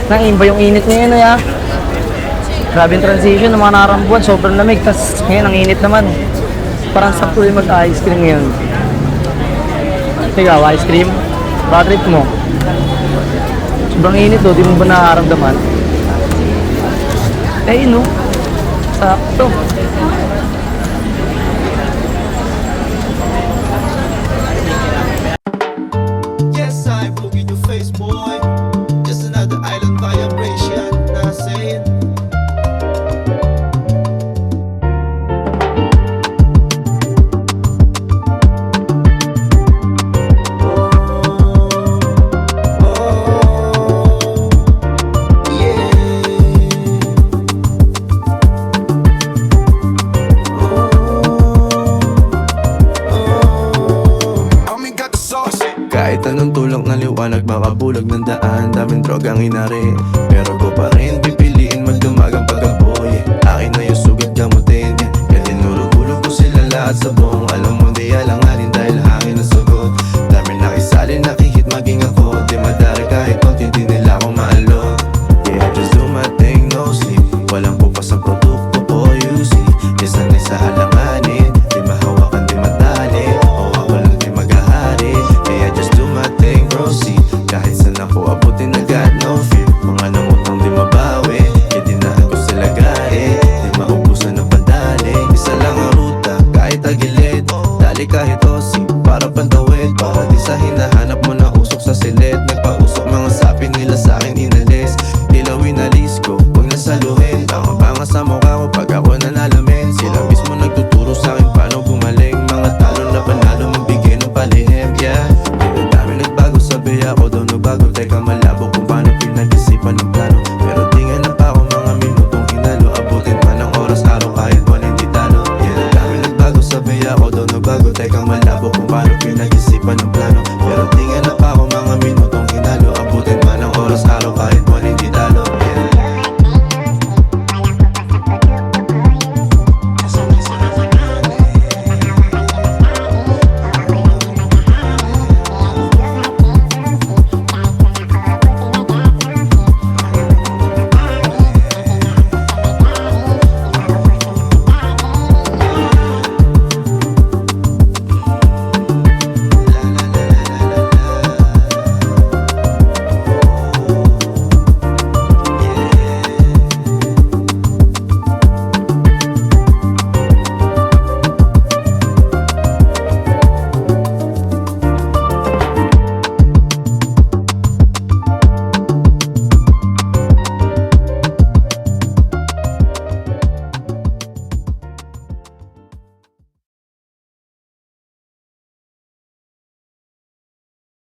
Nangimba yung init ngayon ay ah. Grabe yung transition ng mga narambuan, sobrang lamig. Tapos ngayon ang init naman. Parang sakto yung mag-ice cream ngayon. Ikaw, ice cream? Bad trip mo? Sobrang init do, di mo ba nararamdaman? Eh, no? Sakto. Yes, I will in your face, boy. Just another island vibration. Not saying. Kahit anong tulog na liwanag, makabulag ng daan. Daming drogang hinari, pero ko pa rin pipiliin magdumagang pag-apoy. Akin na yung sugat gamutin, kaya tinurog-ulog ko sila lahat sa buong. Alam mo di alanganin dahil hangin ang sagot. Dami nakisalin, nakihit maging ako. Di madari kahit konti, di nila ako maalok. Yeah, I just do my thing, no sleep. Walang pupas ang produkto ko, you see. Di sanay sa alanganin, di mahawakan, di matali. O ako lang di maghahari. Kaya just do my thing, proceed. Kahit saan ako abutin na God, no fear. Mga nangutang di mabawi, itinaan ko sila gari. Di maubusan ng padali. Isa lang ang ruta, kahit agilid. Dali kahit osi, para pantawid. Para di sa hinahanap mo na usok sa silid. Nagpausok mga sapi nila sa akin inalis. Tila winalis ko, huwag nasaluhin. Tama pa nga sa mukha ko pag ako nanalamin. Sila mismo nagtuturo sa akin paano gumaling. Mga talo na panalo, magbigay ng palihim, yeah. Dami nagbago, sabi ako daw nagbago. Teka